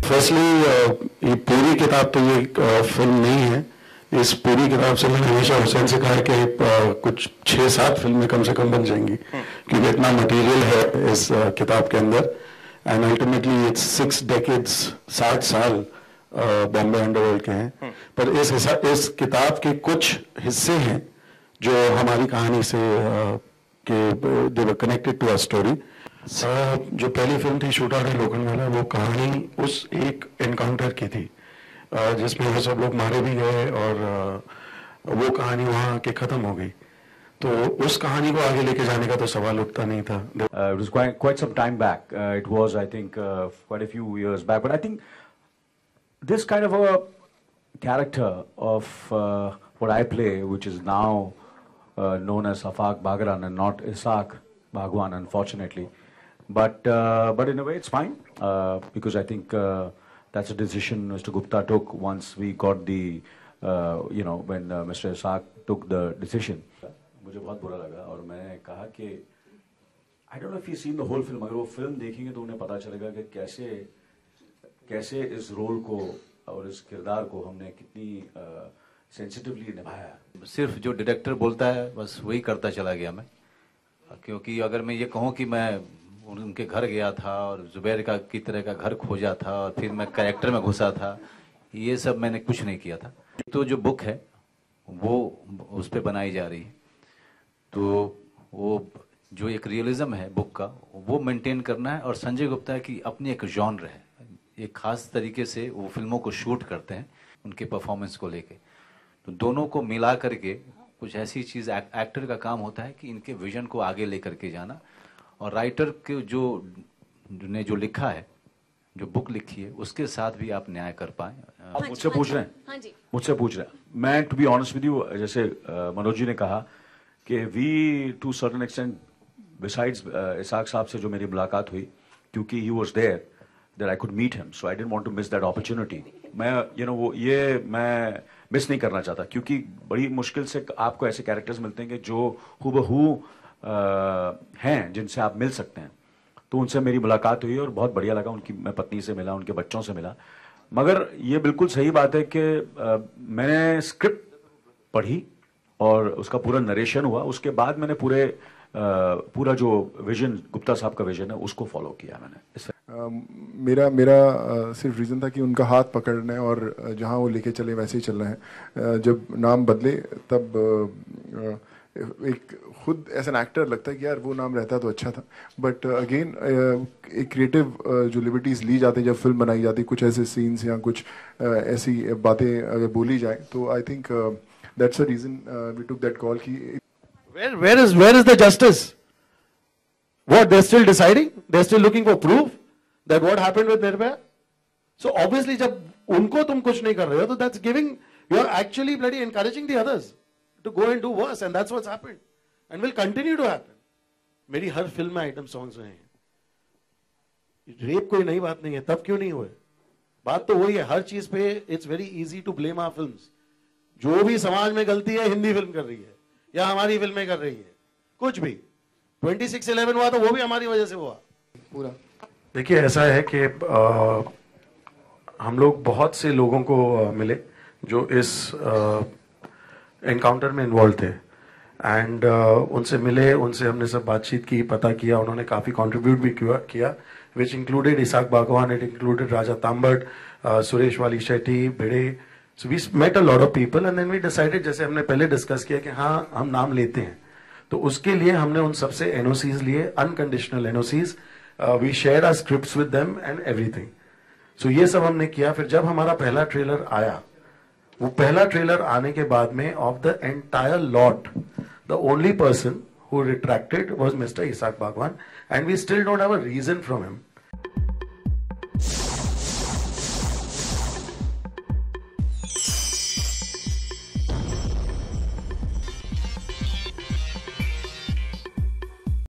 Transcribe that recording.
Firstly ये पूरी किताब तो ये फिल्म नहीं है। इस पूरी किताब से मैंने हमेशा हुसैन से कहा कि कुछ 6-7 फिल्में कम से कम बन जाएंगी, क्योंकि इतना मटेरियल है इस किताब के अंदर। एंड अल्टीमेटली इट्स 6 डेकेड्स, 60 साल बॉम्बे अंडरवर्ल्ड के हैं। पर इस किताब के कुछ हिस्से हैं जो हमारी कहानी से they were connected to a story. जो पहली फिल्म थी शूट आउट लोखंडवाला, वो कहानी उस एक एनकाउंटर की थी जिसमें वो सब लोग मारे भी गए और वो कहानी वहाँ आके खत्म हो गई। तो उस कहानी को आगे लेके जाने का तो सवाल उठता नहीं था। It was quite some time back. It was, I think, quite a few years back. But I think this kind of a character of what I play, which is now known as Afaq Bagran and not Isaac Bhagwan, unfortunately. But in a way, it's fine because I think that's a decision Mr. Gupta took once we got the, when Mr. Isaac took the decision. मुझे बहुत बुरा लगा और मैंने कहा कि I don't know if you've seen the whole film. अगर वो फिल्म देखेंगे तो उन्हें पता चलेगा कि कैसे इस रोल को और इस किरदार को हमने कितनी सेंसिटिवली निभाया। सिर्फ जो डायरेक्टर बोलता है बस वही करता चला गया मैं, क्योंकि अगर मैं ये कहूँ कि मैं उनके घर गया था और जुबैर की तरह का घर खोजा था और फिर मैं कैरेक्टर में घुसा था, ये सब मैंने कुछ नहीं किया था। तो जो बुक है वो उस पर बनाई जा रही है, तो वो जो एक रियलिज्म है बुक का वो मेंटेन करना है। और संजय गुप्ता की अपनी एक जॉनर है, एक खास तरीके से वो फिल्मों को शूट करते हैं उनके परफॉर्मेंस को लेके। तो दोनों को मिला करके कुछ ऐसी चीज़ एक्टर का काम होता है कि इनके विजन को आगे लेकर के जाना। और राइटर के ने जो लिखा है, जो बुक लिखी है, उसके साथ भी आप न्याय कर पाए। आप मुझसे पूछ रहे हैं? मुझसे पूछ रहे हैं। मैं to be honest with you, जैसे मनोज जी ने कहा कि we to certain extent besides Isaac साहब से जो मेरी मुलाकात हुई, क्योंकि he was there that I could meet him, so I didn't want to miss that opportunity. मैं मैं मिस नहीं करना चाहता, क्योंकि बड़ी मुश्किल से आपको ऐसे कैरेक्टर्स मिलते हैं कि जो हूबहू हैं जिनसे आप मिल सकते हैं। तो उनसे मेरी मुलाकात हुई और बहुत बढ़िया लगा। उनकी मैं पत्नी से मिला, उनके बच्चों से मिला। मगर ये बिल्कुल सही बात है कि मैंने स्क्रिप्ट पढ़ी और उसका पूरा नरेशन हुआ, उसके बाद मैंने पूरा जो विजन गुप्ता साहब का विजन है उसको फॉलो किया मैंने। मेरा सिर्फ रीज़न था कि उनका हाथ पकड़ना और जहाँ वो लेके चले वैसे ही चलना है। जब नाम बदले तब एक खुद एज एन एक्टर लगता है कि यार वो नाम रहता तो अच्छा था। बट अगेन एक क्रिएटिव जो लिबर्टीज ली जाती है जब फिल्म बनाई जाती है, कुछ ऐसे सीन्स या कुछ ऐसी बातें अगर बोली जाए, तो I think that's the reason we took that call कि where is the justice? What, they're still deciding? They're still looking for proof that what happened with Nirbhaya? So obviously जब उनको तुम कुछ नहीं कर रहे हो, तो that's giving, you are actually bloody encouraging the others to go and do worse, and that's what's happened and will continue to happen. मेरी हर फिल्म में आइटम सॉन्ग्स रहे हैं। रेप कोई नई बात नहीं है, तब क्यों नहीं हुए? बात तो वही है, हर चीज पे it's very easy to blame our films. जो भी समाज में गलती है हिंदी फिल्म कर रही है या हमारी फिल्में कर रही है, कुछ भी 26/11 हुआ तो वो भी हमारी वजह से हुआ पूरा। देखिए ऐसा है कि हम लोग बहुत से लोगों को मिले जो इस एनकाउंटर में इन्वॉल्व थे, एंड उनसे मिले, उनसे हमने सब बातचीत की, पता किया। उन्होंने काफ़ी कंट्रीब्यूट भी किया, which included Isaq Bagwan, it included Raja Tambat, Suresh Wali Shetty, Bhide. So we met a lot of people and then we decided, जैसे हमने पहले डिस्कस किया कि हाँ हम नाम लेते हैं, तो उसके लिए हमने उन सबसे एनओसीज लिए, unconditional NOCs. We share our scripts with them and everything. So ये सब हमने किया। फिर जब हमारा पहला ट्रेलर आया, वो पहला ट्रेलर आने के बाद में of the entire lot the only person who retracted was mister Isaq Bagwan, and we still don't have a reason from him